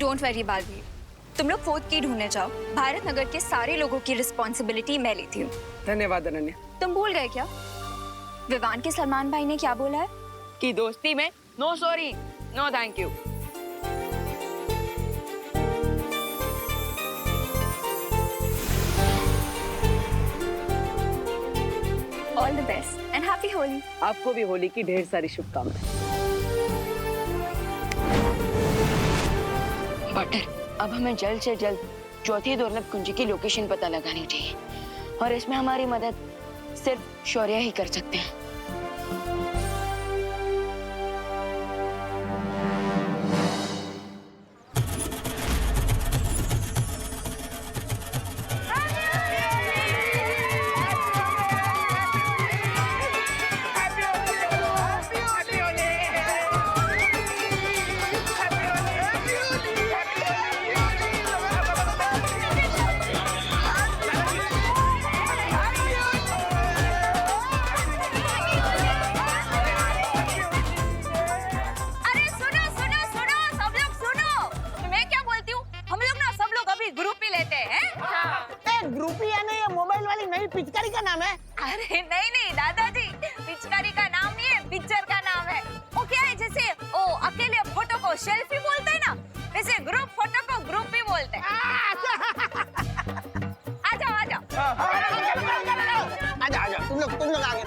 Don't worry Baalveer, तुम लोग fourth की ढूंढने जाओ। भारत नगर के सारे लोगों की रिस्पॉन्सिबिलिटी मैं लेती हूँ। धन्यवाद अनन्या। तुम भूल गए क्या विवान के सलमान भाई ने क्या बोला है? कि दोस्ती में no sorry no thank you. All the best and happy Holi. आपको भी होली की ढेर सारी शुभकामनाएं। बटर, अब हमें जल्द से जल्द चौथी दौलत कुंजी की लोकेशन पता लगानी चाहिए और इसमें हमारी मदद सिर्फ शौर्य ही कर सकते हैं। पिचकारी का नाम है? अरे नहीं दादाजी, पिचकारी का नाम नहीं है, पिक्चर का नाम है। वो क्या है, जैसे ओ अकेले फोटो को सेल्फी बोलते हैं ना, वैसे ग्रुप फोटो को ग्रुप भी बोलते हैं। आ जाओ तुम लोग आगे।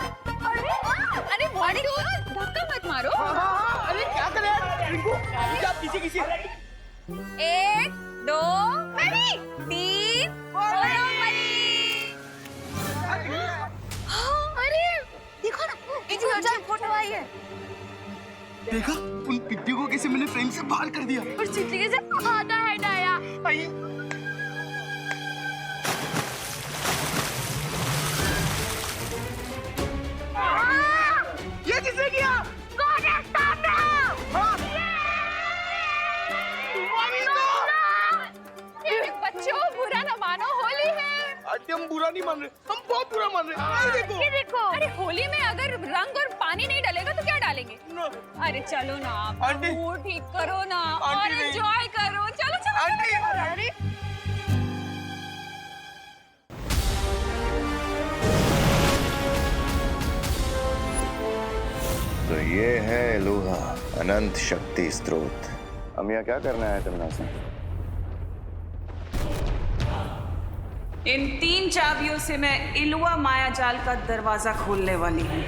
अरे बॉडी धक्का मत मारो। अरे क्या कर रहे हैं? पीछे 1 2 3 देखो ना, इतनी फोटो आई है। देखा उन पिट्टी को कैसे मैंने फ्रेम से बाहर कर दिया और चिट्ठी कैसे आता है डाया। ये किसने किया? कौन है सामने? बच्चों बुरा न मानो, होली है। आंटी हम बुरा नहीं मान रहे, हम बहुत बुरा मान रहे हैं। ये देखो। अरे होली में अगर रंग और पानी नहीं डालेगा तो क्या डालेंगे? अरे चलो ना आप मूड ठीक करो ना और एंजॉय करो। चलो अरे तो ये है लोहा, अनंत शक्ति स्रोत। हम यहाँ क्या करना है तुमने से? इन 3 चाबियों से मैं इलुआ मायाजाल का दरवाजा खोलने वाली हूँ।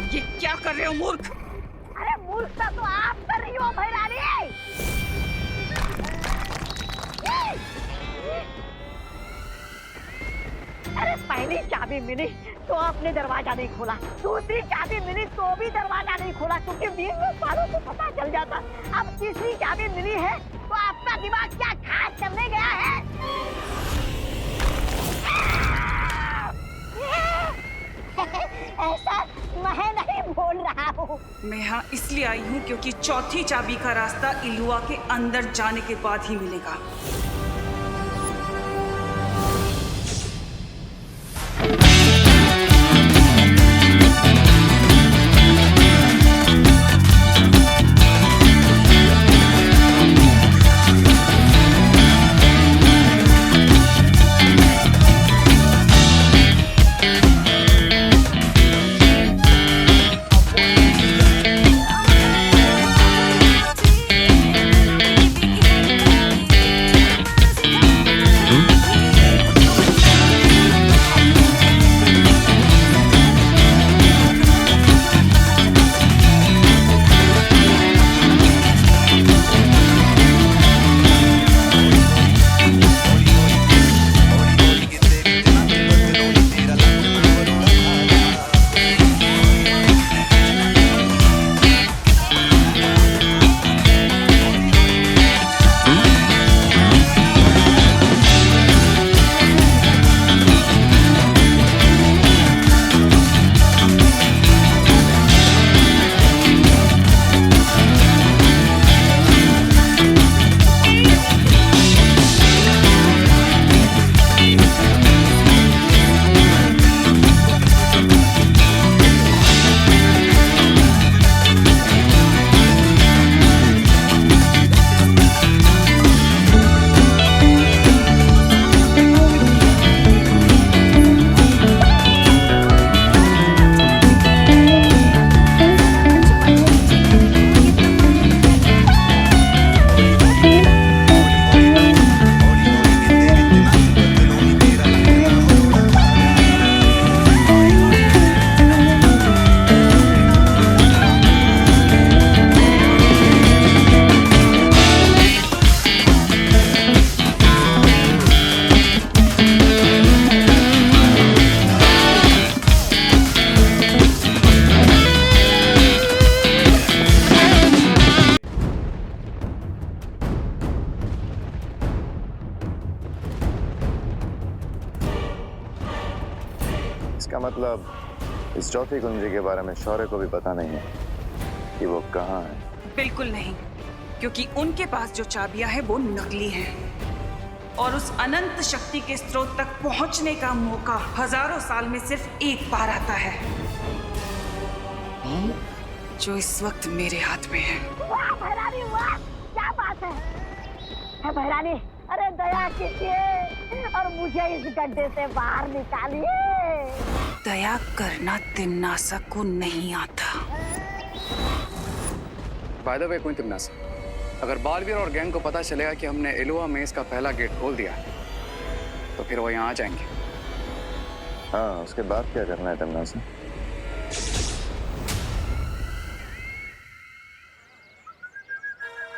ये क्या कर रहे हो मूर्ख? अरे मूर्खता तो आप कर रही हो भैरानी। अरे पहली चाबी मिली तो आपने दरवाजा नहीं खोला, दूसरी चाबी मिली तो भी दरवाजा नहीं खोला, क्योंकि 20 सालों को पता चल जाता। अब तीसरी चाबी मिली है तो आपका दिमाग क्या खास करने गया है? ऐसा मैं नहीं बोल रहा हूँ। मैं यहाँ इसलिए आई हूँ क्योंकि चौथी चाबी का रास्ता इलुआ के अंदर जाने के बाद ही मिलेगा। इसका मतलब इस चौथी कुंजी के बारे में शौर्य को भी पता नहीं है कि वो कहाँ है। बिल्कुल नहीं, क्योंकि उनके पास जो चाबियां हैं वो नकली हैं और उस अनंत शक्ति के स्रोत तक पहुंचने का मौका हजारों साल में सिर्फ एक बार आता है, जो इस वक्त मेरे हाथ में है। वाह भैरानी वाह, क्या बात है भैरानी। अरे दया कीजिए और मुझे इस गड्ढे से बाहर निकालिए। दया करना तिम्नासा को नहीं आता। बाय द वे कोई तिम्नासा, अगर बालवीर और गैंग को पता चलेगा कि हमने एलुआ मेज का पहला गेट खोल दिया तो फिर वो यहाँ आ जाएंगे। हाँ, उसके बाद क्या करना है तिम्नासा?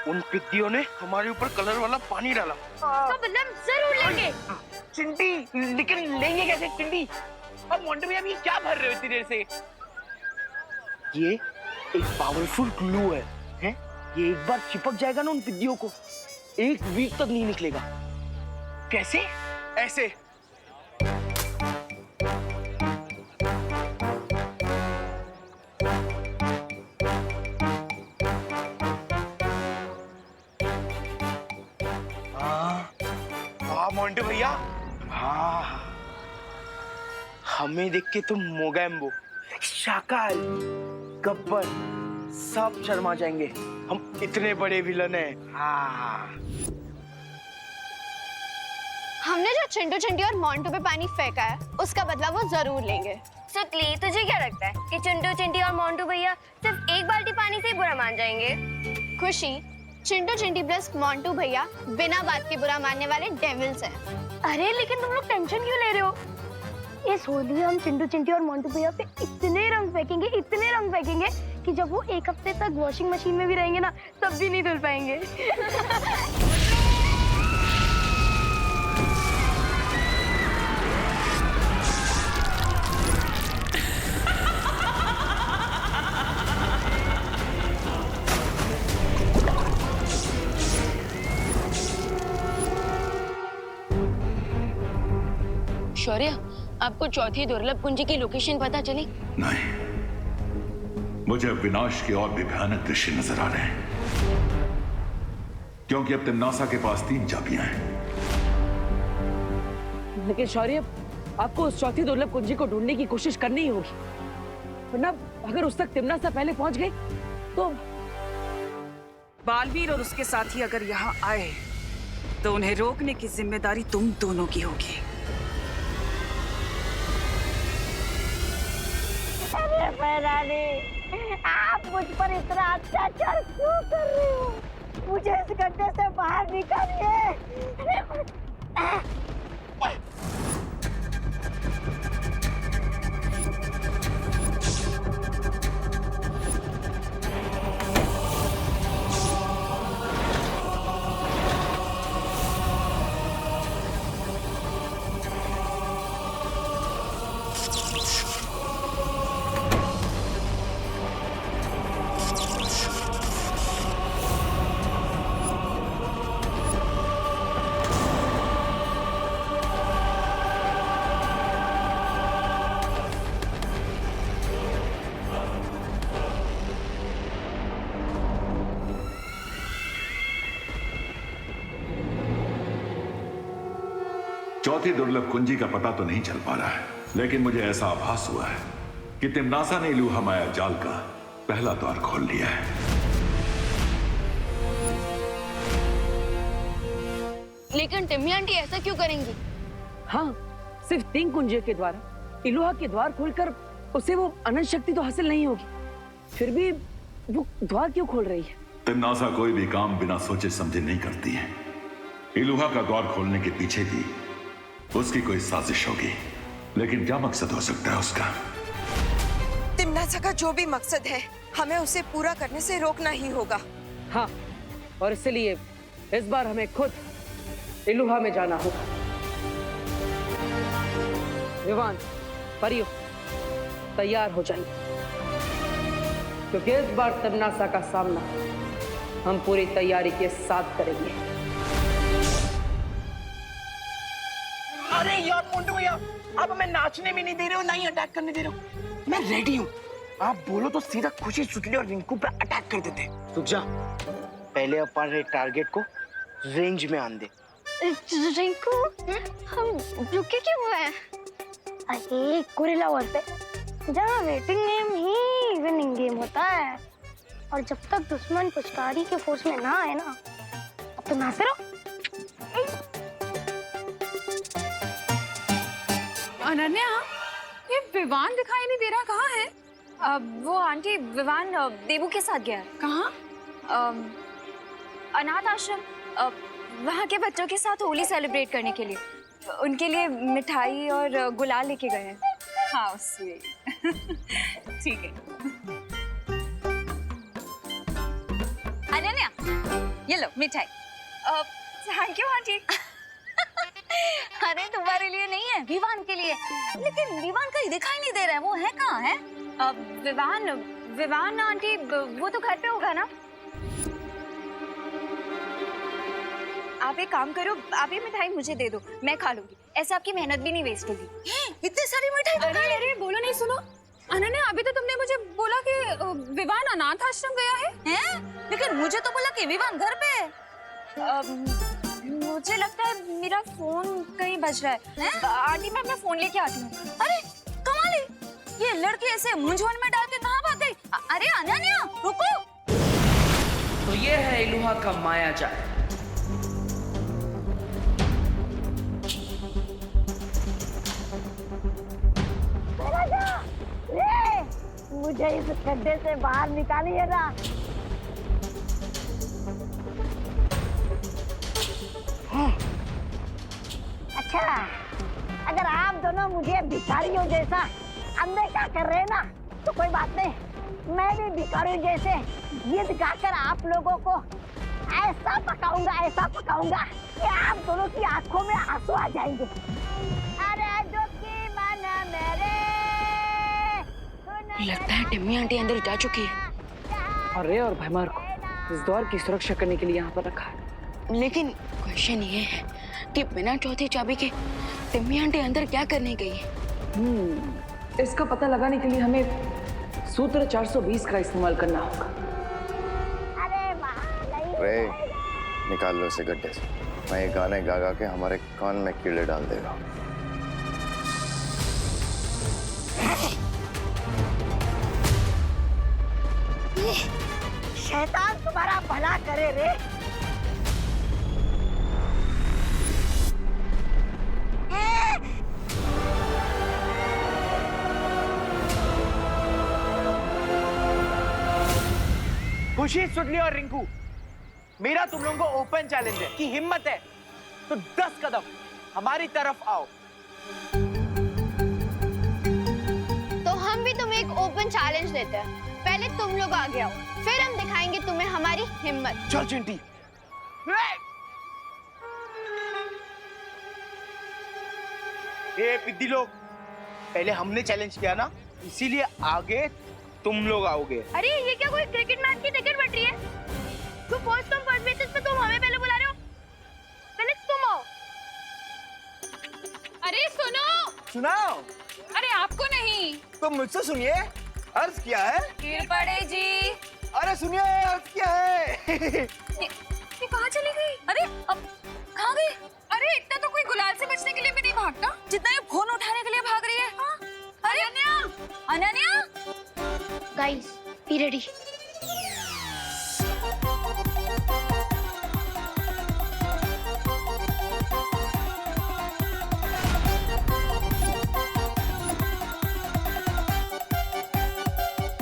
उन पिद्दियों ने हमारे ऊपर कलर वाला पानी डाला। तो बदला जरूर लेंगे। चिंटी, लेकिन लेंगे कैसे चिंटी? और मोंटू भैया भी क्या भर रहे हो इतनी देर से? ये एक पावरफुल ग्लू है, हैं? ये एक बार चिपक जाएगा ना उन पिद्दियों को, 1 वीक तक नहीं निकलेगा। कैसे? ऐसे। हाँ मोंटू भैया, हाँ हमें देख के तो मोगैम्बो, शाकाल, गब्बर सब शर्मा जाएंगे। हम इतने बड़े विलन हैं। हाँ। हमने जो चिंटू चिंटी और मोंटू पे पानी फेंका है उसका बदला वो जरूर लेंगे। सुतली, तुझे क्या लगता है कि चिंटू चिंटी और मोंटू भैया सिर्फ एक बाल्टी पानी से ही बुरा मान जाएंगे? खुशी, चिंटू चिंटी प्लस मोंटू भैया बिना बात के बुरा मानने वाले डेविल्स हैं। अरे लेकिन तुम लोग टेंशन क्यों ले रहे हो? इस होली हम चिंटू चिंटी और मोंटू भैया पे इतने रंग फेंकेंगे कि जब वो 1 हफ्ते तक वॉशिंग मशीन में भी रहेंगे ना तब भी नहीं धुल पाएंगे। शौर्य, आपको चौथी दुर्लभ कुंजी की लोकेशन पता चली? नहीं, मुझे अब विनाश के और भी भयानक दृश्य नजर आ रहे हैं, क्योंकि अब तिम्नासा के पास 3 चाबियां हैं। लेकिन शौर्य, आपको उस चौथी दुर्लभ कुंजी को ढूंढने की कोशिश करनी ही होगी, वरना अगर उस तक तिम्नासा पहले पहुंच गई तो। बालवीर और उसके साथी अगर यहाँ आए तो उन्हें रोकने की जिम्मेदारी तुम दोनों की होगी। अरे भैरानी, आप मुझ पर इतना अत्याचार क्यों कर रहे हो? मुझे इस गड्ढे से बाहर निकालिए। चौथी दुर्लभ कुंजी का पता तो नहीं चल पा रहा है, लेकिन मुझे ऐसा आभास हुआ है कि तिम्नासा ने इलुहा माया जाल का पहला द्वार खोल लिया है। लेकिन टिम्मी आंटी ऐसा क्यों करेंगी? हाँ, सिर्फ 3 कुंजियों के द्वारा इलुहा के द्वार खोलकर उसे वो अनंत शक्ति तो हासिल नहीं होगी, फिर भी वो द्वार क्यों खोल रही है? तिम्नासा कोई भी काम बिना सोचे समझे नहीं करती है। इलुहा का द्वार खोलने के पीछे भी उसकी कोई साजिश होगी, लेकिन क्या मकसद हो सकता है उसका? तिम्नासा का जो भी मकसद है, हमें उसे पूरा करने से रोकना ही होगा। हाँ, और इसलिए इस बार हमें खुद इलुहा में जाना होगा। विवान, परियो, तैयार हो जाइए, क्योंकि इस बार तिम्नासा का सामना हम पूरी तैयारी के साथ करेंगे। अरे यार मोंटू भैया, अब मैं नाचने भी नहीं दे रहे हो, ना ही अटैक करने दे रहे हो। मैं रेडी हूँ। आप बोलो तो सीधा खुशी, सुतली और रिंकू पर अटैक कर देते। रुक जा, पहले अपन टारगेट को रेंज में आन दे। रिंकू, हम रुके क्यों हुए हैं? अरे गोरिल्ला वॉर पे जहाँ वेटिंग गेम ही विनिंग गेम होता है, और जब तक दुश्मन पुचकारी के फोर्स में ना आए ना, अब तो नाचते रहो। अनन्या, ये विवान दिखाई नहीं दे रहा, कहाँ है? वो आंटी, विवान देबू के साथ गया है। कहाँ? अनाथ आश्रम, वहाँ के बच्चों के साथ होली सेलिब्रेट करने के लिए। उनके लिए मिठाई और गुलाल लेके गए हैं। हाँ, ठीक है। अनन्या, ये लो मिठाई। Thank you aunty. अरे तुम्हारे लिए नहीं है, विवान के लिए। लेकिन विवान कहीं दिखाई नहीं दे रहा है, वो है कहाँ है? विवान आंटी, वो तो घर पे होगा ना। आप एक काम करो, आप ये मिठाई मुझे दे दो, मैं खा लूंगी। ऐसे आपकी मेहनत भी नहीं वेस्ट होगी। इतनी सारी मिठाई। अरे बोलो नहीं, सुनो अनन्या, अभी तो तुमने मुझे बोला कि विवान अनाथ आश्रम गया है? लेकिन मुझे तो बोला कि विवान घर पे है। मुझे लगता है मेरा फोन कहीं बज रहा है। आंटी, मैं अपना फोन लेके आती हूँ। अरे कमाल है, ये लड़की ऐसे मुंझवण में डाल के कहाँ भाग गई? अरे अनन्या, रुको। तो ये है इलुहा का माया जाल। मुझे इस गड्ढे से बाहर निकालिए ना। अच्छा, अगर आप दोनों मुझे भिखारियों जैसा अनदेखा कर रहे हैं ना, तो कोई बात नहीं, मैं भी भिखारियों जैसे गीत गाकर आप लोगों को ऐसा पकाऊंगा कि आप दोनों की आंखों में आंसू आ जाएंगे। अरे दुखी मन मेरे, लगता है टिम्मी आंटी अंदर जा चुकी है। और रे और भैमार को इस दौर की सुरक्षा करने के लिए यहाँ पर रखा है। लेकिन क्वेश्चन ये है कि बिना चौथी चाबी के टिम्मी आंटी अंदर क्या करने गई है? इसका पता लगाने के लिए हमें सूत्र 420 का इस्तेमाल करना होगा। रे, निकाल लो इसे गड्ढे से। मैं ये गाने गा गा के हमारे कान में कीड़े डाल देगा। शैतान तुम्हारा भला करे रे। खुशी, सुतली और रिंकू, मेरा तुम लोगों को ओपन चैलेंज है कि हिम्मत है तो 10 कदम हमारी तरफ आओ। तो हम भी तुम्हें एक ओपन चैलेंज देते हैं। पहले तुम लोग आगे आओ, फिर हम दिखाएंगे तुम्हें हमारी हिम्मत। चल चिंटी। ये पिद्दी लोग, पहले हमने चैलेंज किया ना, इसीलिए आगे तुम लोग आओगे। अरे ये क्या कोई क्रिकेट मैच की टिकट बट रही है? तो फर्स्ट कम फर्स्ट बेसिस पे तुम हमें पहले बुला रहे हो? पहले तुम आओ। अरे सुनो। सुनाओ। अरे आपको नहीं, तो मुझसे सुनिए, अर्ज क्या है? गिर पड़े जी। अरे सुनिए, अर्ज क्या है? ये कहाँ चली गई? अरे अब कहाँ गई? अरे इतना तो कोई गुलाल से बचने के लिए भी नहीं भागता जितना ये फोन उठाने के लिए भाग रही है। हाँ? अरे Ananya, guys, be ready.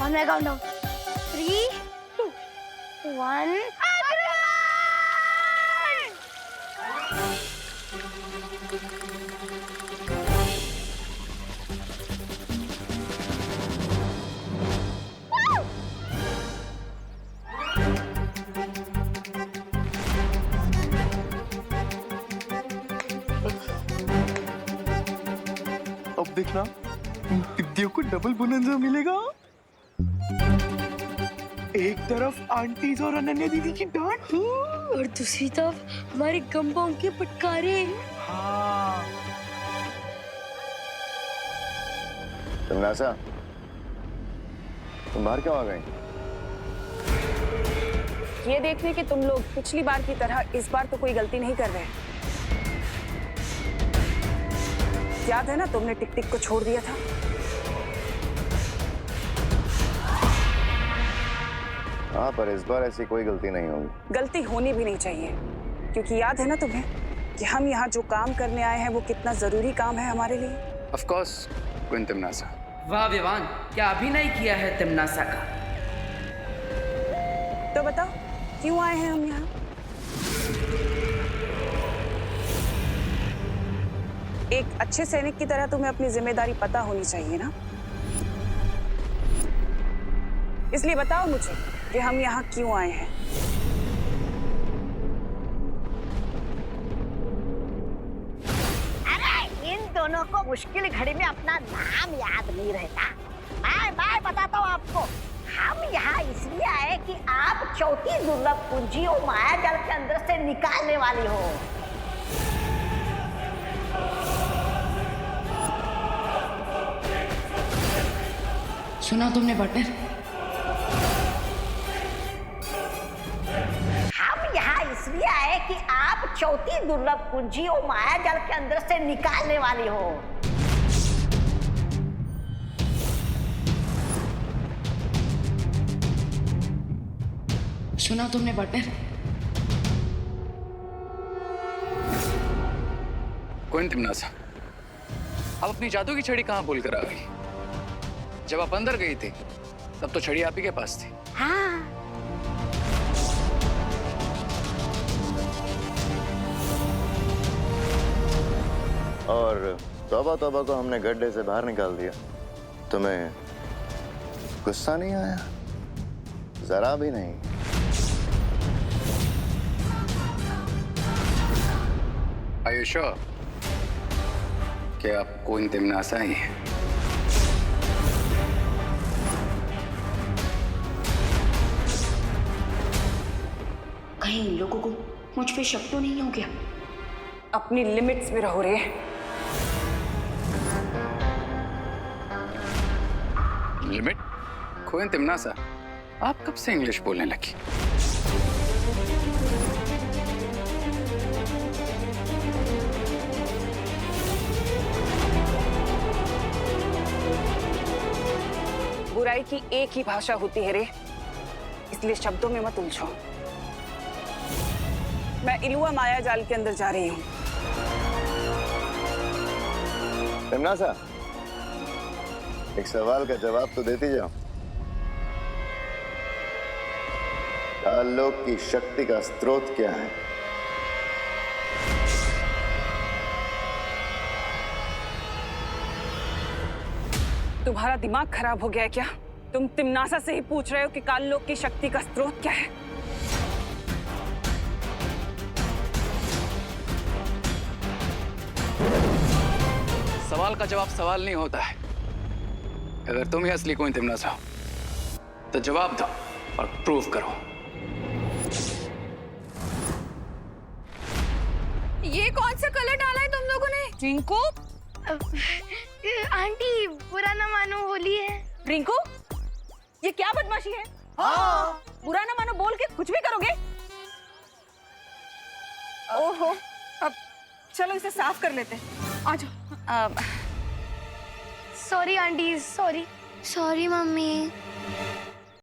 On my countdown. 3, 2, 1. अब देखना, इन टिड्डियों को डबल बोनंजा मिलेगा। एक तरफ आंटीज और अनन्या दीदी की डांट, और दूसरी तरफ हमारे गंबाओं के फटकारे। हाँ। तमन्नासा, तुम बाहर क्यों आ गई? ये देखने कि तुम लोग पिछली बार की तरह इस बार तो कोई गलती नहीं कर रहे। याद है ना, तुमने टिक टिक को छोड़ दिया था। हाँ, पर इस बार ऐसी कोई गलती नहीं होगी। गलती होनी भी नहीं चाहिए, क्योंकि याद है ना तुम्हें कि हम यहाँ जो काम करने आए हैं वो कितना जरूरी काम है हमारे लिए। Of course queen तिमनासा। वाह विवान, क्या अभिनय किया है तिमनासा का। तो बताओ क्यों आए हैं हम यहाँ? एक अच्छे सैनिक की तरह तुम्हें अपनी जिम्मेदारी पता होनी चाहिए ना, इसलिए बताओ मुझे कि हम यहाँ क्यों आए हैं। अरे इन दोनों को मुश्किल घड़ी में अपना नाम याद नहीं रहता। मैं बताता हूँ आपको, हम यहाँ इसलिए आए कि आप चौथी दुर्लभ कुंजी और माया जाल के अंदर से निकालने वाली हो। सुना तुमने पार्टनर? हम यहाँ इसलिए आए कि आप चौथी दुर्लभ कुंजी और माया जाल के अंदर से निकालने वाली हो। सुना तुमने पार्टनर? क्वीन तिमनासा, आप अपनी जादू की छड़ी कहाँ भूल कर आ गई? जब आप अंदर गई थी तब तो छड़ी आप ही के पास थी। हाँ। और तौबा तौबा को हमने गड्ढे से बाहर निकाल दिया। तुम्हें गुस्सा नहीं आया? जरा भी नहीं। Are you sure कि आप क्वीन तिमनासा ही हैं? कहीं इन लोगों को मुझ पे शक तो नहीं हो गया? अपनी लिमिट्स में रहो रे। लिमिट? क्वीन तिमनासा, आप कब से इंग्लिश बोलने लगी? बुराई की एक ही भाषा होती है रे, इसलिए शब्दों में मत उलझो। मैं इलुआ माया जाल के अंदर जा रही हूँ। तिमनासा, एक सवाल का जवाब तो देती जाओ। काललोक की शक्ति का स्रोत क्या है? तुम्हारा दिमाग खराब हो गया है क्या? तुम तिमनासा से ही पूछ रहे हो कि काललोक की शक्ति का स्रोत क्या है? सवाल का जवाब सवाल नहीं होता है। अगर तुम ही असली क्वीन तिमनासा हो तो जवाब दो और प्रूव करो। ये कौन सा कलर डाला है तुम लोगों ने? रिंकू, आंटी बुरा ना मानो, होली है। रिंकू, ये क्या बदमाशी है? हाँ। बुरा ना मानो बोल के कुछ भी करोगे? ओहो, अब चलो इसे साफ कर लेते हैं। आ जाओ। Sorry aunty, sorry mummy.